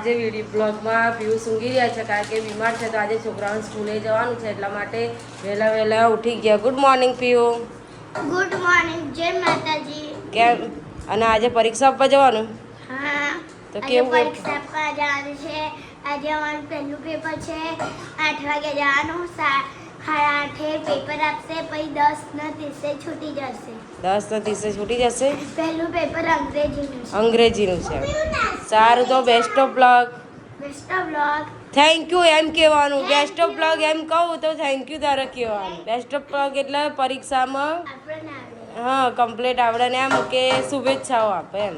આજે વિડીયો બ્લોગમાં પીયુષ ઊંઘી રહ્યા છે કારણ કે બીમાર છે તો આજે છોકરાઓને સ્કૂલે જવાનું છે એટલા માટે વહેલા ઉઠી ગયા. Good morning Piyu. Good morning. જય માતાજી. કેમ અને આજે પરીક્ષા આપવા જવાનું? હા તો આજે કેવું પરીક્ષા આપવા જવાનું છે. આજે અમારું પહેલું પેપર છે. 8 વાગે જવાનું. 8:30 પેપર આપશે પછી 10:30 છૂટી જશે. 10:30 છૂટી જશે. પહેલું પેપર અંગ્રેજીનું છે. અંગ્રેજીનું છે. સારું તો best of luck. Best of luck. Thank you એમ કહેવાનું. બેસ્ટ ઓફ લક એમ કહું તો થેન્ક યુ તારે કહેવાનું. બેસ્ટ ઓફ લક એટલે પરીક્ષામાં આપણને આવડે. હા કમ્પ્લીટ આવડે ને એમ કે શુભેચ્છાઓ આપે એમ.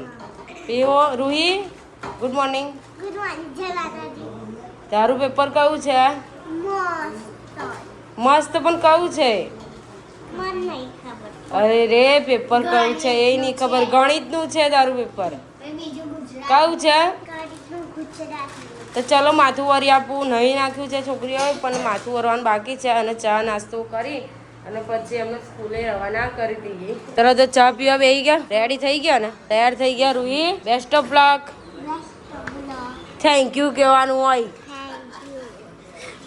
પીઓ Ruhi good morning. Good morning. જય માતાજી. તારું પેપર કયું છે? મસ્ત પણ કયું છે? મને નહીં ખબર. અરે રે પેપર કયું છે એ નહીં ખબર. ગણિતનું છે તારું પેપર. બીજું ગુજરાત. કયું છે? ગણિતનું ગુજરાતી. તો ચલો માથું વરી આપવું નહીં નાખ્યું છે છોકરીઓએ પણ માથું વરવાનું બાકી છે અને ચા નાસ્તો કરી અને પછી એમને સ્કૂલે રવાના કરી દઈએ. તરત જ ચા પીવા બેસી ગયા. રેડી થઈ ગયા ને? તૈયાર થઈ ગયા Ruhi? Best of luck. Best of luck. Thank you કહેવાનું હોય. Thank you.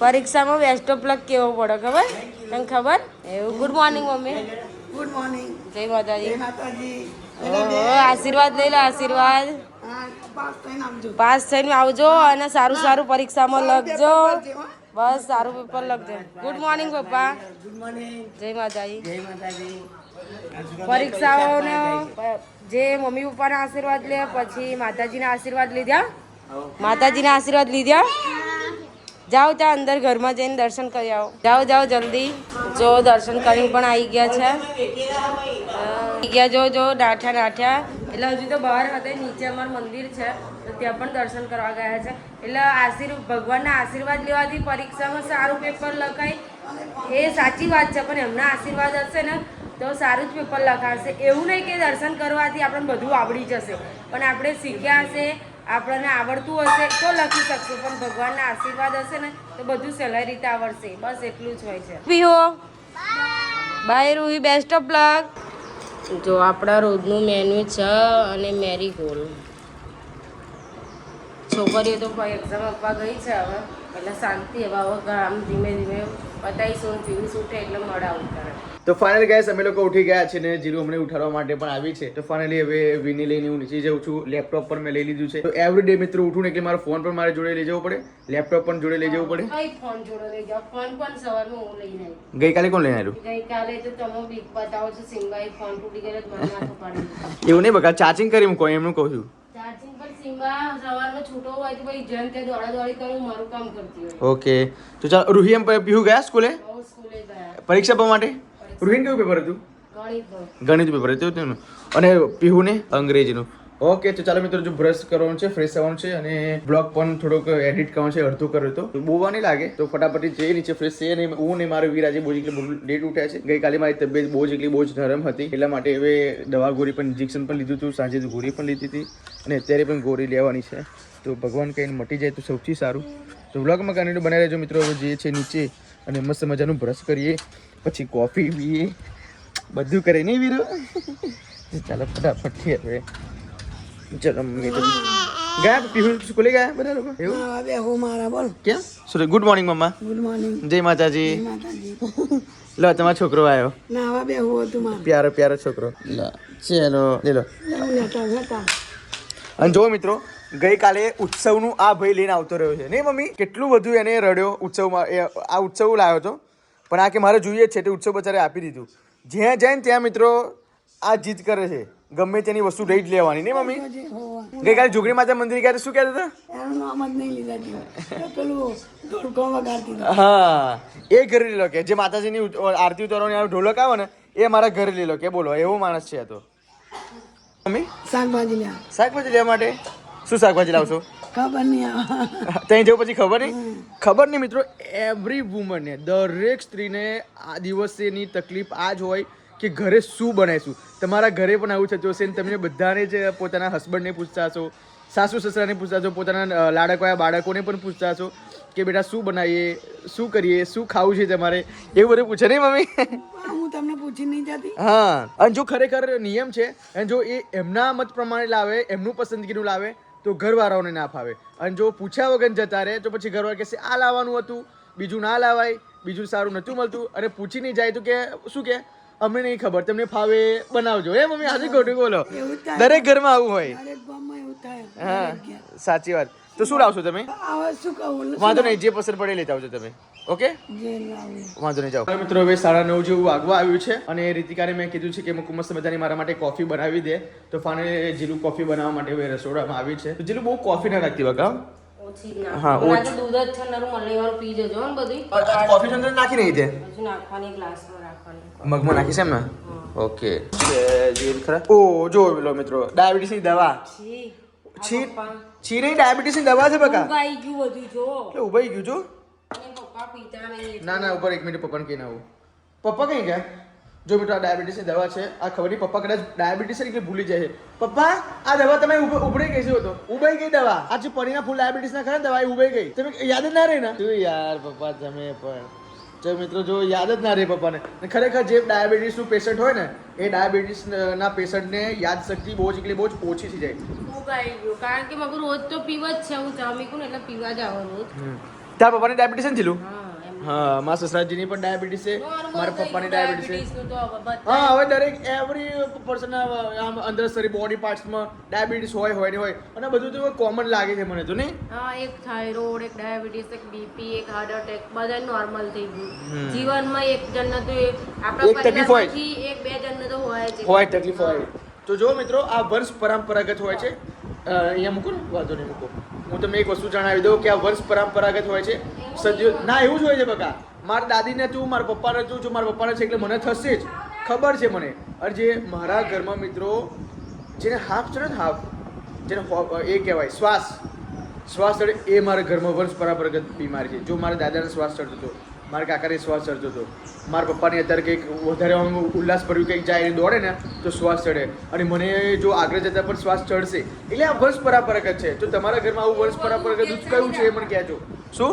પરીક્ષામાં બેસ્ટ ઓફ લક કેવો પડે ખબર? તને ખબર? એવું. Good morning mummy. Good morning. જય માતાજી. જય માતાજી. આશીર્વાદ લઈ લો આશીર્વાદ. પાસ થઈને આવજો. પાસ થઈને આવજો અને સારું પરીક્ષામાં લખજો. બસ સારું પેપર લખજો. ગુડ મોર્નિંગ પપ્પા. Good morning. જય માતાજી. જય માતાજી. પરીક્ષાઓનો જે મમ્મી પપ્પાના આશીર્વાદ લે પછી માતાજીના આશીર્વાદ લીધા. માતાજીના આશીર્વાદ લીધા. જાઓ ત્યાં અંદર ઘરમાં જઈને દર્શન કરી આવો. જાઓ જલ્દી. જો દર્શન કરીને પણ આવી ગયા છે. જો નાઠ્યા એટલે હજુ તો બહાર હતા નીચે અમારું મંદિર છે તો ત્યાં પણ દર્શન કરવા ગયા છે. એટલે ભગવાનના આશીર્વાદ લેવાથી પરીક્ષામાં સારું પેપર લખાય એ સાચી વાત છે પણ એમના આશીર્વાદ હશે ને તો સારું જ પેપર લખાશે. એવું નહીં કે દર્શન કરવાથી આપણને બધું આવડી જશે પણ આપણે શીખ્યા હશે આપણને આવડતું હશે તો લખી શકશું પણ ભગવાનના આશીર્વાદ હશે ને તો બધું સહેલાઈ રીતે આવડશે. બસ એટલું જ હોય છે. પીહો by Roohi. Best of luck. જો આપણા રોજનું મેન્યુ છે અને મેરીગોલ્ડ. છોકરીઓ તો એક્ઝામ આપવા ગઈ છે હવે એટલે શાંતિ. હવે આમ ધીમે બતાવીશું. પીવું ઉઠે એટલે મળા ઉતારે. તો ફાઇનલી ગાઈસ અમે લોકો ઉઠી ગયા છે ને જીરું અમને ઉઠાડવા માટે પણ આવી છે. તો ફાઇનલી હવે વિની લઈને હું નીચે જાઉં છું. લેપટોપ પણ મેં લઈ લીધું છે. તો એવરી ડે મિત્રો ઉઠું ને એટલે મારો ફોન પણ મારે જોડે લઈ જવું પડે, લેપટોપ પણ જોડે લઈ જવું પડે. કઈ ફોન જોડે લઈ જાઓ? ફોન પણ સવારમાં હું લઈને આવી. ગઈકાલે કોણ લઈને આવ્યું? ગઈકાલે તો તમે બીક બતાવો છો સિમ્બાએ ફોન તૂટી ગયો મને માથું પાડી દીધું. એવું નહીં બકા, ચાર્જિંગ કરી મૂકો એમનું કહું છું. ચાર્જિંગ પર સિમ્બા સવારમાં છૂટો હોય તો ભાઈ જેમ તે દોડાદોડી કરું મારું કામ કરતી હોય. ઓકે તો ચાલ રૂહી એમ પીહું ગયા સ્કૂલે બહુ સ્કૂલે ગયા પરીક્ષા આપવા માટે. રૂહીને કેવું પેપર હતું? ગણિતનું. ગણિત પેપર હતું તેનું અને પીહુને અંગ્રેજીનું. ઓકે તો ચાલો મિત્રો જો બ્રશ કરવાનું છે, ફ્રેશ થવાનું છે અને બ્લોગ પણ થોડોક એડિટ કરવાનું છે. અડધું કર્યો તો બોવા નહીં લાગે તો ફટાફટ જઈ નીચે ફ્રેશ થઈએ. અને હું ને મારો વીર આજે બહુ જ લેટ ઉઠ્યા છે. ગઈકાલે મારી તબિયત બહુ જ નરમ હતી એટલા માટે હવે દવા ગોળી પણ ઇન્જેક્શન પણ લીધું હતું. સાંજે ગોળી પણ લીધી હતી અને અત્યારે પણ ગોળી લેવાની છે. તો ભગવાન કહીને મટી જાય તો સૌથી સારું. તો બ્લોગમાં કન્ટિન્યુ બનાવી રહેજો મિત્રો. હવે જઈએ છીએ નીચે અને મસ્ત મજાનું બ્રશ કરીએ પછી કોફી પીએ બધું કરે નહીં વીરો. ચાલો ફટાફટ હવે ચલો મમ્મી તો ગયા પીહુ સ્કૂલે ગયા બધા લોકો. એવું હા બે હો મારા બોલ. કેમ સોરી ગુડ મોર્નિંગ મમ્મા. Good morning. જય માતાજી. જય માતાજી. લો તમારો છોકરો આવ્યો. ના હવે બે હો હતું મારું. પ્યારો છોકરો. લો ચલો લે લો. લેતા અને જો મિત્રો ગઈકાલે ઉત્સવનું આ ભાઈ લઈને આવતો રહ્યો છે નહીં મમ્મી? કેટલું બધું એને રડ્યો ઉત્સવમાં. આ ઉત્સવ લાવ્યો હતો પણ આ કે મારે જોઈએ જ છે તે ઉત્સવ બચારે આપી દીધું. જ્યાં જાય ને ત્યાં મિત્રો આ જીદ કરે છે ગમે તેની વસ્તુ લઈ જ લેવાની નહીં મમ્મી? ગઈકાલે જોગણી માતા મંદિર ગયા શું કહેતા હતા? એનું નામ જ નહીં લીધા. પેલું ઢોલકો વગાડતી હતી. હા એ ઘરે લઈ લો કે જે માતાજીની આરતી ઉતારવાની ઢોલક આવે ને એ મારા ઘરે લઈ લો કે. બોલો એવો માણસ છે આ તો. મમ્મી શાકભાજી લ્યા. શાકભાજી લેવા માટે શું શાકભાજી લાવશો? ખબર નહીં આવે. ત્યાં જવું પછી ખબર નહીં મિત્રો. એવરી વુમનને દરેક સ્ત્રીને આ દિવસેની તકલીફ આ જ હોય કે ઘરે શું બનાવીશું. તમારા ઘરે પણ આવું થતું હશે ને તમને બધાને જ પોતાના હસબન્ડને પૂછતા હશો, સાસુ સસરાને પૂછતા હશો, પોતાના લાડકવાયા બાળકોને પણ પૂછતા હશો કે બેટા શું બનાવીએ, શું કરીએ, શું ખાવું છે તમારે, એવું બધું પૂછે નહીં મમ્મી? હું તમને પૂછી નહીં જતી. હા અને જો ખરેખર નિયમ છે અને જો એ એમના મત પ્રમાણે લાવે, એમનું પસંદગીનું લાવે તો ઘરવાળાઓને ના ફાવે. અને જો પૂછ્યા વગર જતા રહે તો પછી ઘરવાળા કહેશે આ લાવવાનું હતું, બીજું ના લાવાય, બીજું સારું નહોતું મળતું. અને પૂછી નહીં જાય તો કે શું કે અમને નહીં ખબર, તમને ફાવે બનાવજો. એ મમ્મી આજે ખોટું બોલો, એવું થાય. દરેક ઘરમાં આવું હોય. દરેક ગામમાં એવું થાય. હા સાચી વાત. તો શું લાવશો તમે? હવે શું કહું? વાંધો નહીં, જે પસંદ પડે લેતા આવજો તમે. ઓકે, જે લાવું. વાંધો નહીં, જાઓ. હવે મિત્રો હવે 9:30 જેવું વાગવા આવ્યું છે અને રીતિકાને મેં કીધું છે કે મસ્ત મજાની મારા માટે કોફી બનાવી દે. તો ફાઇનલી જીલું કોફી બનાવવા માટે હવે રસોડામાં આવી છે. તો જીલું બહુ કોફી ના રાખતી બકા. ઓછી જ હા, નાખો. ઓછ. મારે તો દૂધ જ છે નરું મલાઈ વાળું પી જજો હો ને બધી. કોફી અંદર નાખી નહીં દે, હજુ નાખવાની ગ્લાસમાં રાખવાની. મગમાં નાખીશ એમ ને? ઓકે. જીલ ખરા. ઓ જો લો મિત્રો, ડાયાબિટીસની દવા. છી. છી છી નહીં, ડાયાબિટીસની દવા છે બકા. ઉગાઈ ગયું બધું જો. એટલે ઉભાઈ ગયું છો? અને પપ્પા પીતા નહીં. ના ના, ઉપર 1 મિનિટ પપ્પાને કહીને આવું. પપ્પા કઈ ગયા? જો મિત્રો આ ડાયાબિટીસની દવા છે. આ ખબર નહીં પપ્પા કદાચ ડાયાબિટીસ છે ને એટલે ભૂલી જાય છે. પપ્પા આ દવા તમે ઉભરાઈ ગઈ છે તો ઉભાઈ ગઈ દવા. આ જે પરીના ફૂલ ડાયાબિટીસ ના ખરા દવા એ ઉભાઈ ગઈ. તમે યાદ જ ના રહે ને? તું યાર પપ્પા તમે પણ જો મિત્રો જો યાદ જ ના રહે પપ્પાને. ને ખરેખર જે ડાયાબિટીસનું પેશન્ટ હોય ને એ ડાયાબિટીસના પેશન્ટને યાદશક્તિ બહુ જ એટલે બહુ જ ઓછી થઈ જાય. ઉગાઈ ગયું કારણ કે મગર રોજ તો પીવા જ છે. હું ચા મીકું ને એટલે પીવા જ આવું રોજ. તારા પપ્પાને ડાયાબિટીસ છે ને જીલું? હા એમ. હા, મારા સસરાજીની પણ ડાયાબિટીસ છે, મારા પપ્પાની ડાયાબિટીસ છે. ડાયાબિટીસનું તો હવે બધા હા, હવે દરેક એવરી પર્સન આમ અંદર શરીર બોડી પાર્ટ્સમાં ડાયાબિટીસ હોય ને હોય અને બધું તો કોમન લાગે છે મને તો નહીં. હા, એક થાઇરોઇડ, એક ડાયાબિટીસ, એક બીપી, એક હાર્ટ એટેક, બધા નોર્મલ થઈ ગયું. જીવનમાં એક જણને તો આપણા એક તકલીફ હોય. પરિવારમાંથી એક બે જણને તો હોય જ. હોય તકલીફ હોય. તો જો મિત્રો આ વંશ પરંપરાગત હોય છે. અહીંયા મૂકો ને, વાંધો નહીં મૂકો. હું તમને એક વસ્તુ જણાવી દઉં કે આ વંશ પરંપરાગત હોય છે. સદીઓ ના એવું જ હોય છે બકા. મારા દાદીને તું, મારા પપ્પાને તું, જો મારા પપ્પાને છે એટલે મને થશે જ, ખબર છે મને. અને જે મારા ઘરમાં મિત્રો જેને હાફ ચડે ને હાફ, જેને એ કહેવાય શ્વાસ ચડે, એ મારા ઘરમાં વંશ પરંપરાગત બીમારી છે. જો મારા દાદાને શ્વાસ ચડતો હતો, મારા કાકાને શ્વાસ ચડતો હતો, મારા પપ્પાને અત્યારે કંઈક વધારે આમ ઉલ્લાસ ભર્યું કંઈક જાય એ દોડે ને તો શ્વાસ ચડે, અને મને જો આગળ જતા પણ શ્વાસ ચડશે. એટલે આ વંશ પરંપરાગત છે. તો તમારા ઘરમાં આવું વંશ પરંપરાગત કયું છે એ મને કહેજો. શું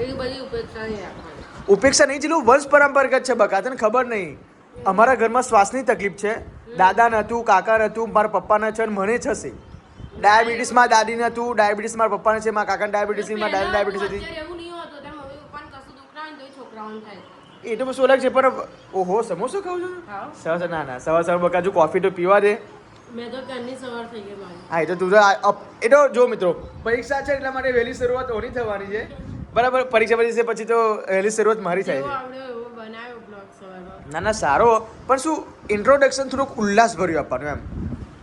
એવી બધી ઉપેક્ષા નહીં રાખવાની. ઉપેક્ષા નહીં ચીલું, વંશ પરંપરાગત છે બકા, તને ખબર નહીં. અમારા ઘરમાં શ્વાસની તકલીફ છે. દાદાને હતું, કાકાને હતું, મારા પપ્પાને છે અને મને થશે. ડાયાબિટીસમાં દાદીને હતું, ડાયાબિટીસ મારા પપ્પાને છે, મારા કાકાને ડાયાબિટીસમાં ડાયાબિટીસ હતી. અત્યારે એવું નહીં હોતું. ત્યારે મમ્મી પપ્પાને કશું દુઃખ ના હોય ને તોય છોકરાઓને થાય. એ તો શું અલગ છે, પણ ઓહો સમોસો ખાવ છો? ખાઓ. સવાર ના ના, સવાર બકા જો કોફી તો પીવા દે. મેં તો ક્યારની સવાર થઈ ગઈ મારી. હા, એ તો તું તો એ તો જો મિત્રો પરીક્ષા છે એટલા માટે વહેલી શરૂઆત ઓની થવાની છે. બરાબર, પરીક્ષા પછી તો વહેલી શરૂઆત મારી થાય જેવો છે. આવડ્યો એવો બનાવ્યો બ્લોગ સવારમાં. ના ના સારો, પણ શું ઇન્ટ્રોડક્શન થોડુંક ઉલ્લાસ ભર્યું આપવાનું એમ.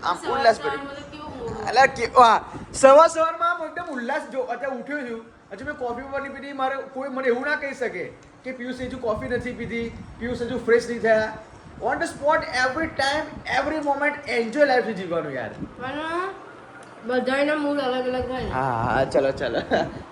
આમ ઉલ્લાસ ભર્યું. સવારમાં તો કેવું મોડું. એટલે કે હા, સવારમાં આમ એકદમ ઉલ્લાસ. જો અત્યારે ઉઠ્યો છું, હજુ મેં કોફી પપ્પાની પીધી. મારે કોઈ મને એવું ના કહી શકે કે પિયુષ હજુ કોફી નથી પીધી, પિયુષ હજુ ફ્રેશ નહીં થયા. On the spot every time every moment enjoy life જીવવાનું યાર. પણ બધાના મૂડ અલગ અલગ હોય ને. હા ચાલો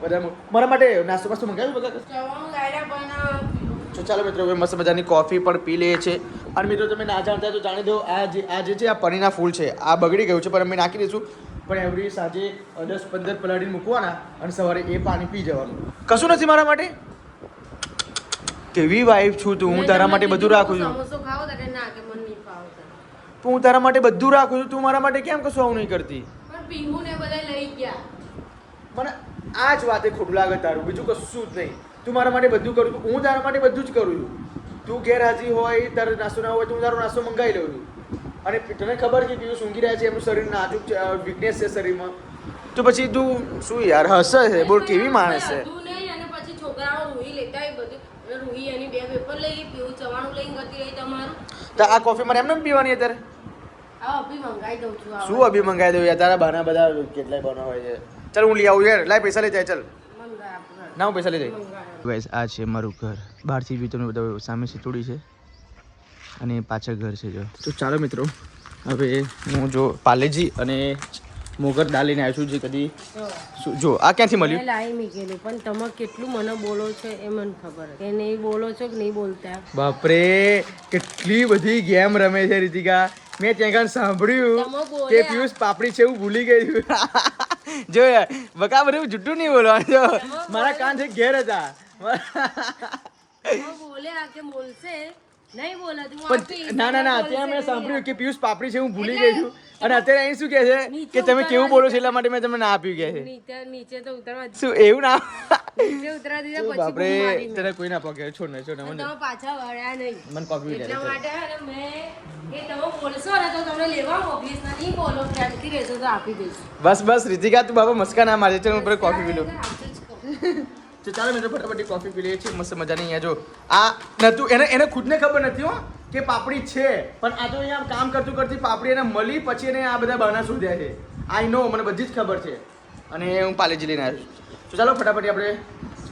બધા મારા માટે નાસ્તો બાસ્તો મંગાવ્યું બધા. ચવાણું લાવ્યા પણ તો ચાલો મિત્રો હવે મસ્ત મજાની કોફી પણ પી લઈએ છીએ. અને મિત્રો તમે ના જાણતા તો જાણી દો, આ જે છે આ પનીરના ફૂલ છે, આ બગડી ગયું છે પણ અમે નાખી દઈશું. પણ એવરી સાંજે 10-15 પલાળીને મૂકવાના અને સવારે એ પાણી પી જવાનું. કશું નથી મારા માટે. કેવી વાઈફ છું તું, હું તારા માટે બધું રાખું છું. સમોસો ખાઓ તો કે ના કે મને નહીં ફાવતા. પણ હું તારા માટે બધું રાખું છું, તું મારા માટે કેમ કશું આવું નહીં કરતી? પણ પીવું ને બધા લઈ ગયા. મને આ જ વાતે ખોટું લાગે તારું, બીજું કશું જ નહીં. તું મારા માટે બધું કરું છું, હું તારા માટે બધું જ કરું છું. તું ગેરહાજરી હોય, તારો નાસ્તો ના હોય તો હું તારો નાસ્તો મંગાવી લઉં છું. અને તને ખબર છે કે પિયુષ ઊંઘી રહ્યા છે, એમનું શરીર નાજુક છે, વીકનેસ છે શરીરમાં. તો પછી તું શું યાર હસે છે? બોલ કેવી માણસ છે. બધું નહીં અને પછી છોકરાઓ રૂહી લેતા હોય બધું. અને રૂહી એની 2 પેપર લઈ ગઈ, પીવું ચવાણું લઈને ગતી રહી તમારું. તો આ કોફી મારે એમને પીવાની અત્યારે? આ અભી મંગાઈ દઉં છું. શું અભી મંગાવી દઉં યાર, તારા બાના બધા કેટલાય બના હોય છે. ચાલ હું લઈ આવું યાર, લાય પૈસા લઈ જાય. ચાલ મંગાય આપણે. ના હું પૈસા લઈ જાય. મંગાય. ગાઈસ આ છે મારું ઘર. બહારથી બી તમે બધા સામે સિટોડી છે અને પાછળ ઘર છે. જો તો ચાલો મિત્રો હવે હું જો પાલેજી અને મોગર દાળ લઈને આવ્યો છું. જે કદી જો આ ક્યાંથી મળ્યું? મેં લાવી મૂકેલું પણ તમે કેટલું મને બોલો છો એ મને ખબર કે નહીં બોલો છો કે નહીં બોલતા. બાપરે કેટલી બધી ગેમ રમે છે રીતિકા. મેં ત્યાં કાન સાંભળ્યું તમે બોલ્યા. કે પિયુષ પાપડી છે એવું ભૂલી ગયું. જો યાર બકા બધું જુઠ્ઠું નહીં બોલવાનું. જો મારા કાન છે ઘેર હતા. તમે બોલ્યા કે બોલશે નહીં બોલાતું હું પણ આપીશ. ના ના ના અત્યારે મેં સાંભળ્યું કે પિયુષ પાપડી છે હું ભૂલી ગઈ છું અને અત્યારે અહીં શું કહે છે કે તમે કેવું બોલો છો એટલા માટે મેં તમને ના આપ્યું કહે છે નીચે તો ઉતરવા શું એવું ના નીચે ઉતરવા દીધા પછી બાપરે બૂમ મારી મેં. તને કોઈ ના પગે છોડ ને મને તમે પાછા વળ્યા નહીં મને કોફી લે એટલા માટે હે ને મેં એ તમે બોલશો ને તો તમને લેવા મોકલીશ ને નહીં બોલો પ્રેમથી રહેશો તો આપી દઈશ. બસ બસ રીતિકા તું બાબા મસ્કા ના મારજે ચાલ હું પર કોફી પી લઉં આપજો જ કહું. તો ચાલો મિત્રો ફટાફટ કોફી પી લઈએ છીએ મસ્ત મજાની અહીંયા જો આ નતું એને ખુદને ખબર નથી હો કે પાપડી છે પણ આ તો અહીંયા કામ કરતું કરતી પાપડી એને મળી પછી એને આ બધા બહાના શોધ્યા છે આઈ નો મને બધી જ ખબર છે અને હું પાલેજી લઈને આવ્યો છું તો ચાલો ફટાફટ આપણે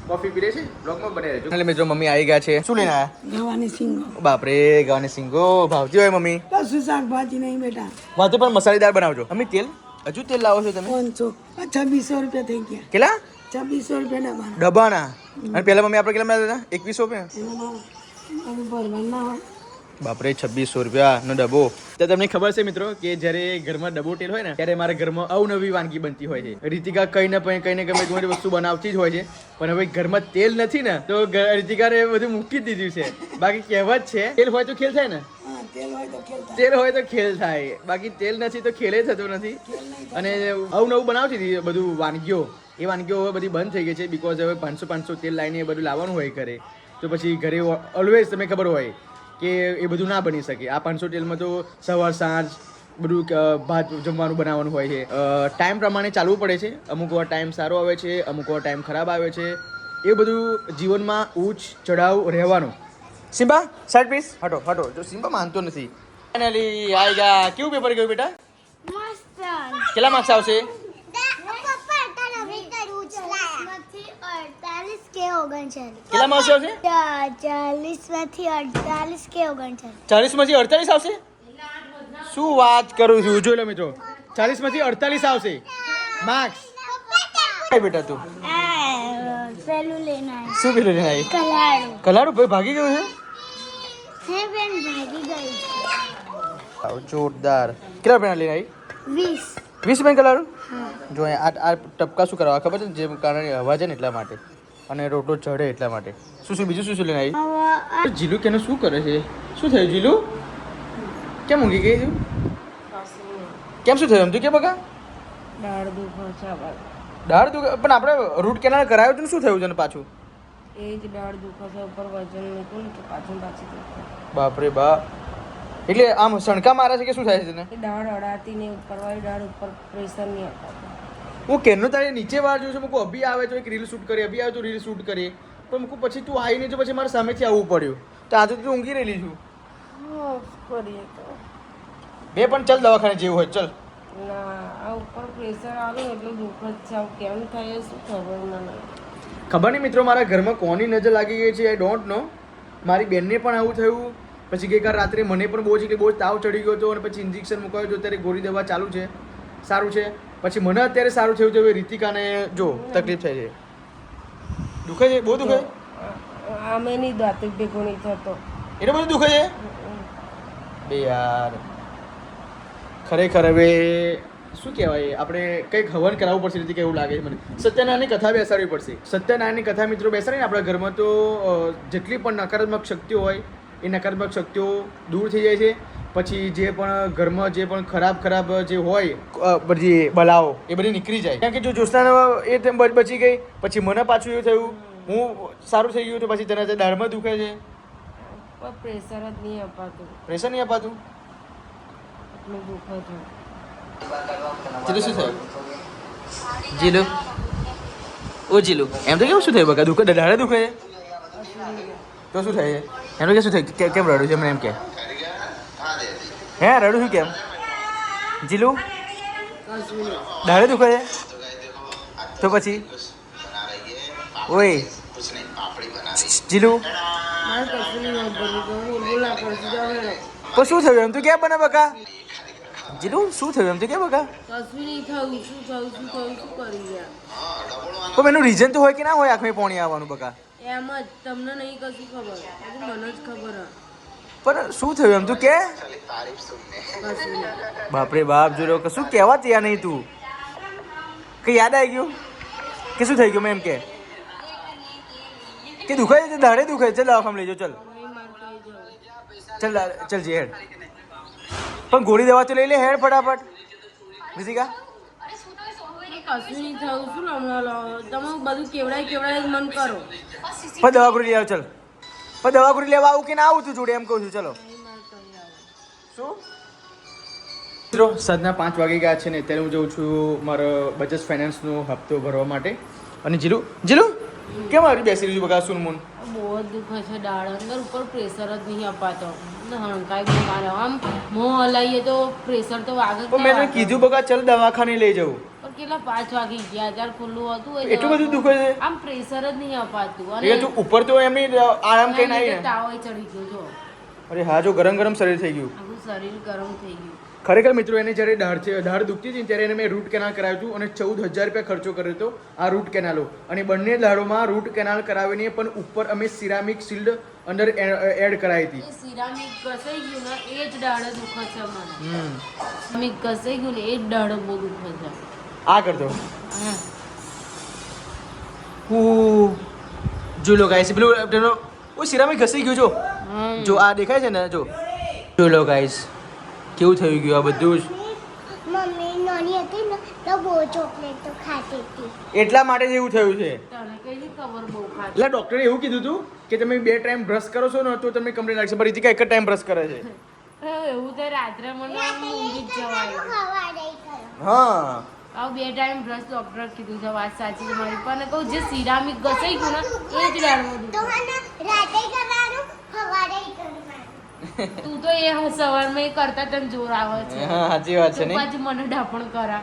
કોફી પી લઈએ છીએ બ્લોગમાં બને રહેજો એટલે મિત્રો મમ્મી આવી ગયા છે શું લઈને આવ્યા ગવાની સિંગો બાપરે ગાવાની સિંગો ભાવતી હોય મમ્મી કશું શાકભાજી નહીં બેટા વાતો પણ મસાલેદાર બનાવજો મમ્મી તેલ હજુ તેલ લાવો છો તમે 500 2600 રૂપિયા થઈ ગયા કેટલા 2600 રૂપિયા ડબ્બા ડબ્બાના અને પહેલા મમ્મી આપણે કેટલા મળ્યા હતા 2100 રૂપિયા એમાં ભરવાનું ના હોય બાપરે 2600 રૂપિયાનો ડબ્બો તો તમને ખબર છે મિત્રો કે જ્યારે ઘરમાં ડબ્બો તેલ હોય ને ત્યારે મારા ઘરમાં અવનવી વાનગી બનતી હોય છે રીતિકા કઈ ને ગમે વસ્તુ બનાવતી જ હોય છે પણ હવે ઘરમાં તેલ નથી ને તો રીતિકાને બધું મૂકી જ દીધું છે બાકી કહેવત છે તેલ હોય તો ખેલ થાય ને હા તેલ હોય તો ખેલતા તેલ હોય તો ખેલ થાય બાકી તેલ નથી તો ખેલે થતો નથી અને અવનવું બનાવતી હતી બધું વાનગીઓ એ વાનગીઓ હવે બધી બંધ થઈ ગઈ છે બીકોઝ હવે 500 તેલ લાવીને એ બધું લાવવાનું હોય ઘરે તો પછી ઘરે ઓલવેઝ તમે ખબર હોય કે એ બધું ના બની શકે આ 500 તેલમાં તો સવાર સાંજ બધું ભાત જમવાનું બનાવવાનું હોય છે ટાઈમ પ્રમાણે ચાલવું પડે છે અમુક વાર ટાઈમ સારો આવે છે અમુક વાર ટાઈમ ખરાબ આવે છે એ બધું જીવનમાં ઉચ્ચ ચઢાવ રહેવાનું સિમ્બા સાઈડ પીસ હટો હટો જો સિમ્બા માનતો નથી ફાઇનલી આઈ ગયા કેવું પેપર ગયું બેટા મસ્ત કેટલા માર્ક્સ આવશે પપ્પા તને વિચારવું છે 48 કે 39 કેટલા માર્ક્સ આવશે 40 માંથી 48 કે 39 40 માંથી 48 આવશે શું વાત કરું છું જોઈ લો મિત્રો 40 માંથી 48 આવશે માર્ક્સ કઈ બેટા તું પેલું લઈને આવી શું પેલું લઈને આવી કલાડું કલાડું ભાઈ ભાગી ગયું છે હે બેન ભાગી ગઈ આવ જોરદાર કેટલા પેના લઈને આવી 20 20 પેન કલાડું જો અહીંયા આ ટપકા શું કરવા ખબર છે ને જેમ કારણે હવા છે ને એટલા માટે અને રોટલો ચડે એટલા માટે શું બીજું શું લઈને આવી જીલુ કેને શું કરે છે શું થયું જીલુ કેમ ઊંઘી ગઈ તું કેમ શું થયું એમ તું કે બકા દાળ દુખો છે આવા. દાળ દુખે પણ આપણે રૂટ કેનાલ કરાવ્યું હતું ને શું થયું છે ને પાછું એ જ દાળ દુખો છે ઉપર વજન મૂકું ને તો પાછું પાછી દુખે. બાપરે બા એટલે આમ સણકા મારે છે કે શું થાય છે તને એ દાળ અડાતી નહીં ઉપરવાળી દાળ ઉપર પ્રેશર નહીં અપાતું. હું કેનો તારે નીચે વાર જોઉં છું મૂકું અભી આવે તો એક રીલ શૂટ કરી અભી આવે તો રીલ શૂટ કરીએ પણ મૂકું પછી તું આવીને જો પછી મારે સામેથી આવવું પડ્યું તો આજે તું ઊંઘી રહેલી છું કરીએ તો બે પણ ચાલ દવાખાને જેવું હોય ચાલ ના આ ઉપર પ્રેશર આવે ને એટલે દુઃખ જ છે. આવું કેમ થાય એ શું ખબર મને. ખબર નહીં મિત્રો મારા ઘરમાં કોની નજર લાગી ગઈ છે આઈ ડોન્ટ નો મારી બેનને પણ આવું થયું પછી ગઈકાલ રાત્રે મને પણ બહુ તાવ ચડી ગયો હતો અને પછી ઇન્જેક્શન મુકાવ્યું તો અત્યારે ગોળી દવા ચાલુ છે સારું છે પછી મને અત્યારે સારું થયું છે હવે રીતિકાને જો તકલીફ થાય છે દુખે છે બહુ દુખે આમે નહીં દાંત ભેગો નહીં થતો. એટલે બધું દુખે છે બે યાર ખરેખર હવે શું કહેવાય આપણે કંઈક હવન કરાવવું પડશે રીતે કેવું લાગે છે મને સત્યનારાયણની કથા બેસાડવી પડશે સત્યનારાયણની કથા મિત્રો બેસાડીને આપણા ઘરમાં તો જેટલી પણ નકારાત્મક શક્તિઓ હોય એ નકારાત્મક શક્તિઓ દૂર થઈ જાય છે પછી જે પણ ઘરમાં જે પણ ખરાબ જે હોય બધી બલાઓ એ બધી નીકળી જાય કારણ કે જો જોશના એ તેમ બચી ગઈ પછી મને પાછું એવું થયું હું સારું થઈ ગયું તો પછી તને દાળમાં દુખે છે પણ પ્રેશર જ નહીં અપાતું પ્રેશર નહીં અપાતું એટલું દુઃખ છે. જીલું શું થયું જીલુ ઓ જીલુ એમ તો કેવું શું થયું બકા દુખે દાડે દુખે છે તો શું થાય છે એનું કે શું થાય કેમ રડું છે મને એમ કે હે રડું છું કેમ જીલુ દાડે દુખે છે તો પછી ઓય જીલુ મારે કશું નહીં વાપરવું તો બોલ ના કરશું તો હવે તો શું થયું એમ તું કેમ બને બકા જીલુ શું થયું એમ તું કેમ બકા કશું નહીં થયું શું થયું શું કરી ગયા. પણ એનું રીઝન તો હોય કે ના હોય આંખમાં પાણી આવવાનું બકા એમ જ તમને નહીં કશું ખબર મને જ ખબર હે. પણ શું થયું એમ તું કે કશું નહીં. બાપરે બાપ જો કશું કહેવા તૈયાર નહીં તું કઈ યાદ આવી ગયું કે શું થઈ ગયું મેં એમ કે દુખાય છે દાડે દુખાય છે દવાખાને લઈ જાઓ ચાલ નહીં મારે કઈ જવું. ચલ ચલ જે હેડ પણ ગોળી દવા તો લઈ લે હેડ ફટાફટ રીતિકા કશું નહીં થયું શું હમણાં તમે બધું કેવડાય મન કરો પણ દવા ગોળી લઈ આવ ચલ પણ દવા ગોળી લેવા આવું કે ના આવું તું જોડે એમ કહું છું ચલો શું મિત્રો સાંજના 5 વાગી ગયા છે ને અત્યારે હું જઉં છું મારો બજાજ ફાઇનાન્સનો હપ્તો ભરવા માટે અને જીલું કેમ આવી બેસી રહ્યું બકા સુન મુન બહુ જ દુખે છે દાળ અંદર ઉપર પ્રેશર જ નહીં અપાતો હણકાઈ બહુ મારે આમ મોં હલાવીએ તો પ્રેશર તો વાગે જ મેં તને કીધું બકા ચલ દવાખાને લઈ જવું પણ કેટલા 5 વાગી ગયા ત્યારે ખુલ્લું હતું એટલું બધું દુખે છે આમ પ્રેશર જ નહીં અપાતું એ તું ઉપર તો એમની આરામ કરીને આવી ને તાવ ચડી ગયો જો અરે હા જો ગરમ ગરમ શરીર થઈ ગયું આખું શરીર ગરમ થઈ ગયું ખરેખર મિત્રો એને જ્યારે દાઢ દુખતી હતી ત્યારે એને મેં રૂટ કેનાલ કરાવ્યું હતું અને 14,000 રૂપિયા ખર્ચો કર્યો હતો આ રૂટ કેનાલો અને બંને દાઢોમાં રૂટ કેનાલ કરાવીને પણ ઉપર અમે સિરામિક શિલ્ડ અંદર એડ કરાવી હતી એ સિરામિક ઘસાઈ ગયું ને એ જ દાઢ દુખે છે મને સિરામિક ઘસાઈ ગયું ને એ જ દાઢ બહુ દુખે છે આ કરતો હા હું જો લો ગાઈસ પેલું પેલો ઓ સિરામિક ઘસાઈ ગયું જો આ દેખાય છે ને જો લો ગાઈસ કેવું થઈ ગયું આ બધું જ મમ્મી નાની હતી ને તો બહુ ચોકલેટ તો ખાતી હતી એટલા માટે જ એવું થયું છે તને કઈ ખબર બહુ ખાતી એટલે ડોક્ટરે એવું કીધું હતું કે તમે 2 ટાઈમ બ્રશ કરો છો ને તો તમને કમ્પ્લેન લાગશે પણ રીતિકા એક જ ટાઈમ બ્રશ કરે છે એવું તો રાત્રે મને આમ ઊંઘી જ જવાય ખવાડે કરો હા આવું 2 ટાઈમ બ્રશ ડોક્ટરે કીધું છે વાત સાચી છે મારી પણ કહું જે સિરામિક ઘસાઈ ગયું ને એ જ દાઢમાં તો દુખે મને રાતે કરવાનું ખવાડે કરવાનું તું તો એ સવારમાં એ કરતા તને જોર આવે છે હા સાચી વાત છે તું ને પાછું મને ઢાપણ કરા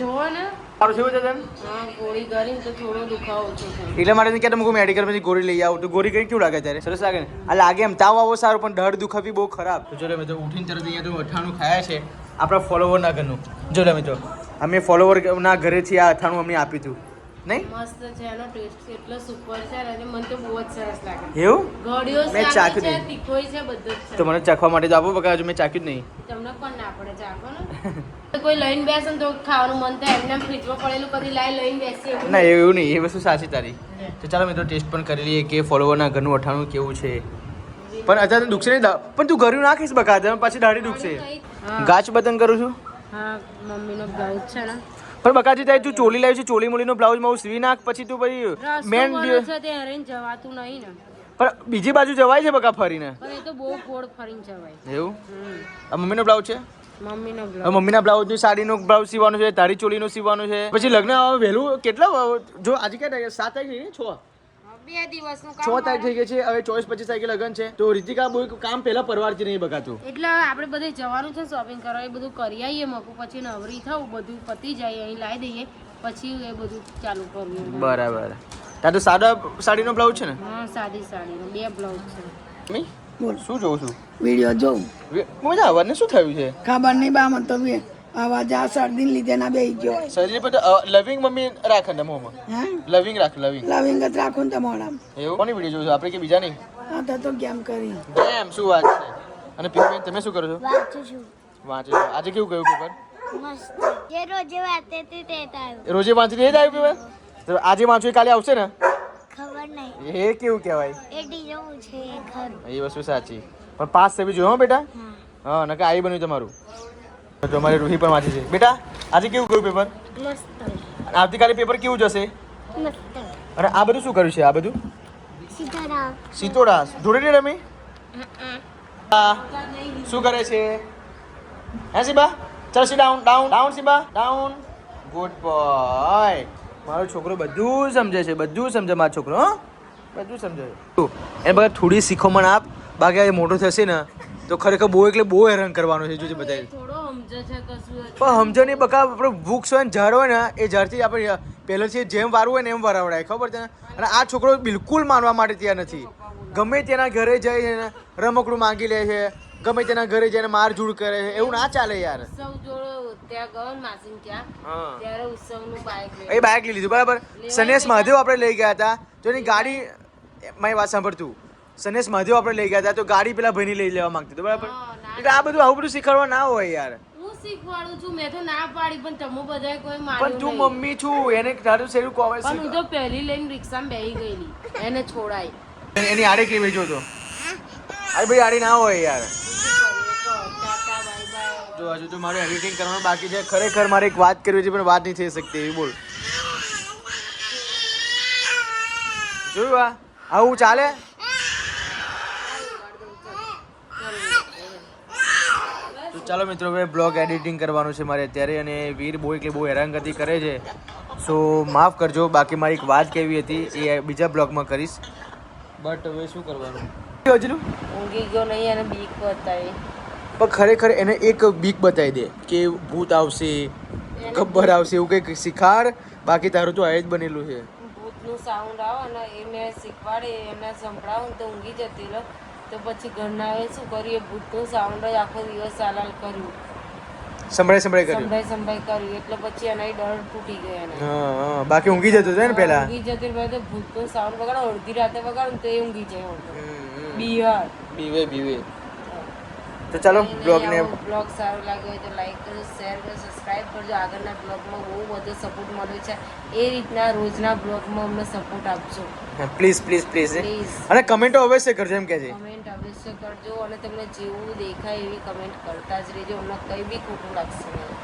જોવો ને સારું થયું છે તને હા ગોળી કરીને તો થોડો દુખાવો ઓછો થાય એટલે માટે કે તમે મેડિકલમાંથી ગોળી લઈ આવું તો ગોળી કરીને કેવું લાગે ત્યારે સરસ લાગે ને આ લાગે એમ તાવ આવો સારું પણ દર્દ દુખાવી બહુ ખરાબ તો જો મિત્રો ઉઠીને તરત અહીંયા તો અથાણું ખાયા છે આપણા ફોલોવરના ઘરનું જો મિત્રો અમે ફોલોવરના ઘરેથી આ અથાણું અમને આપ્યું હતું નહીં મસ્ત છે એનો ટેસ્ટ એટલો સુપર છે અને મને તો બહુ જ સરસ લાગે એવું ગળ્યો મેં સારી ચાખ્યું છે નહીં. તીખોય છે બધું જ તો છે મને ચાખવા માટે તો આપો બકા હજુ મેં ચાખ્યું જ નહીં તમને પણ ના પડે ચાખો ને કોઈ લઈને બેસે ને તો ખાવાનું મન થાય એમને ફ્રીજમાં પડેલું કદી લઈને બેસી એવું ના એવું નહીં એ વસ્તુ સાચી તારી તો ચાલો મિત્રો ટેસ્ટ પણ કરી લઈએ કે ફોલોવરના ઘરનું અઠાણું કેવું છે પણ અત્યારે દુખશે નહીં પણ તું ઘરું નાખીશ બકા તમે પાછી દાઢી દુખશે હા. ગાચ બતન કરું છું હા મમ્મીનો બ્લાઉઝ છે ને પણ બકાજી તારી તું ચોલી લાવી છે ચોલી મોલીનો બ્લાઉઝ માં સીવી નાખ પછી તું પછી મેન રસ્તો છે તે હેરીને જવાતું નહીં ને પણ બીજી બાજુ જવાય છે બકા ફરીને પણ એ તો બહુ ગોળ ફરીને જવાય એવું આ મમ્મીનો બ્લાઉઝ છે મમ્મીનો હવે બ્લાઉઝ મમ્મીના બ્લાઉઝનું સાડીનો બ્લાઉઝ સીવાનું છે તારી ચોલીનું સીવાનું છે પછી લગ્ન હવે વહેલું કેટલા જો આજે ક્યાં 7 તારીખ નહીં 6 2 દિવસનું 6 તારીખ થઈ ગઈ છે હવે 24-25 તારીખે લગ્ન છે તો રીતિકા બહુ કામ પહેલા પરવારથી નહીં બકાતું એટલે આપણે બધે જવાનું છે શોપિંગ કરવા એ બધું કરી આવીએ મકું પછી નવરી થવું બધું પતી જાય અહીં લાવી દઈએ પછી એ બધું ચાલુ કરવું બરાબર તાર તો સાદા સાડીનો બ્લાઉઝ છે ને હા સાદી સાડીનો 2 બ્લાઉઝ છે મમ્મી બોલ શું જોઉં છું વિડીયો જોઉં મજા આવવાને શું થયું છે ખબર નહીં બા મને તો આવાજ આ શરદીને લીધે ના બેસી ગયો શરીર પર લવિંગ મમ્મી રાખે ને મોમાં હે લવિંગ રાખ લવિંગ લવિંગ જ રાખું ને તમારા એવું કોની વિડીયો જોઉં છું આપણે કે બીજા નહીં હા તો ગેમ કરી કેમ શું વાત છે અને પીપી તમે શું કરો છો વાંચું છું વાંચો છો. આજે કેવું ગયું પેપર મસ્ત જે રોજે વાંચતી હતી તે આવ્યું રોજે વાંચી એ જ આવ્યું પેપર તો આજે વાંચો એ કાલે આવશે ને ખબર નહીં એ કેવું કહેવાય એ ડીજવું છે એ ખરું એ વસ્તુ સાચી પણ પાસ થવી જોઈએ હો બેટા હા નકા આવી બન્યું તમારું તો અમારી રૂહી પણ વાંચી છે બેટા આજે કેવું ગયું પેપર મસ્ત અને આવતીકાલે પેપર કેવું જશે મસ્ત અને આ બધું શું કર્યું છે આ બધું સીતારામ સીતોડા ધૂળેટી રમી શું કરે છે હે શિબા ચાલ sit down down down Shiba down good boy મારો છોકરો બધું સમજે છે બધું સમજે મારો છોકરો હો બધું સમજે છે એ બધા થોડી શીખોમણ આપ બાકી એ મોટો થશે ને તો ખરેખર બહુ એટલે બહુ હેરાન કરવાનો છે જોજે બધા થોડો સમજે છે કશું પણ સમજો નહીં બકા આપણે વૃક્ષ હોય ને ઝાડ હોય ને એ ઝાડથી આપણે પહેલેથી જેમ વારવું હોય ને એમ વરાવડાય ખબર છે અને આ છોકરો બિલકુલ માનવા માટે ત્યાં નથી ગમે તેના ઘરે જઈને રમકડું માંગી લે છે ગમે તેના ઘરે જઈને મારઝૂડ કરે છે એવું ના ચાલે યાર ઉત્સવ જોડો ત્યાં ગયો ને માસીન ત્યાં હા ત્યારે ઉત્સવનું બાઇક એ બાઇક લઈ લીધું બરાબર સનેશ મહાદેવ આપણે લઈ ગયા હતા તો એની ગાડી મારી વાત સાંભળતું સનેશ મહાદેવ આપણે લઈ ગયા હતા તો ગાડી પેલા ભાઈની લઈ લેવા માંગતી હતી બરાબર એટલે આ બધું આવું બધું શીખવાડવા ના હોય યાર હું શીખવાડું છું મેં તો ના પાડી પણ તમે બધાએ કોઈ પણ માન્યું તું નહીં. મમ્મી છું એને તારું શેરું કોવે પણ હું તો પહેલી લઈને રિક્ષામાં બેહી ગયેલી એને છોડાય એની આડે કેવી જોતો અરે ભાઈ આડી ના હોય યાર. Tata bye bye. જો હજુ તો મારું એડિટિંગ કરવાનું બાકી છે. ખરેખર મારે એક વાત કરવી છે પણ વાત નહીં થઈ શકતી એવી. બોલ. જોયું આવું ચાલે? તો ચાલો મિત્રો હવે બ્લોગ એડિટિંગ કરવાનું છે મારે અત્યારે અને વીર બહુ એટલે બહુ હેરાનગતિ કરે છે. સો માફ કરજો. બાકી મારી એક વાત કેવી હતી એ બીજા બ્લોગમાં કરીશ. બટ હવે શું કરવાનું? હજુ ઊંઘી ગયો નહીં અને બીક બતાવી. પણ ખરેખર એને એક બીક બતાવી દે કે ભૂત આવશે, ગબ્બર આવશે, એવું કંઈક શીખાડ. બાકી તારું તો આ જ બનેલું છે. ભૂતનું સાઉન્ડ આવે ને એ મેં શીખવાડે એમને સંભળાવું ને તો ઊંઘી જતી રહો. તો પછી ઘરનાએ શું કર્યું, એ ભૂતનું સાઉન્ડ જ આખો દિવસ હાલાલ કર્યું, સંભળાય કર્યું. સંભળાય કર્યું. એટલે પછી એના ડર તૂટી ગયો એને. હા બાકી ઊંઘી જતો હતો ને પેલા. ઊંઘી જતી રહે તો ભૂતનું સાઉન્ડ વગાડો, અડધી રાતે વગાડો ને તો એ ઊંઘી જાય. બિહાર બીવે. તો ચાલો બ્લોગને બ્લોગ સારો લાગ્યો હોય તો લાઈક કરજો, શેર કરજો, સબસ્ક્રાઇબ કરજો. આગળના બ્લોગમાં બહુ બધો સપોર્ટ મળ્યો છે. એ રીતના રોજના બ્લોગમાં અમને સપોર્ટ આપજો પ્લીઝ. પ્લીઝ. અને કમેન્ટો અવશ્ય કરજો એમ કે છે. કમેન્ટ અવશ્ય કરજો અને તમને જેવું દેખાય એવી કમેન્ટ કરતા જ રહેજો. અમને કંઈ બી ખોટું લાગશે નહીં.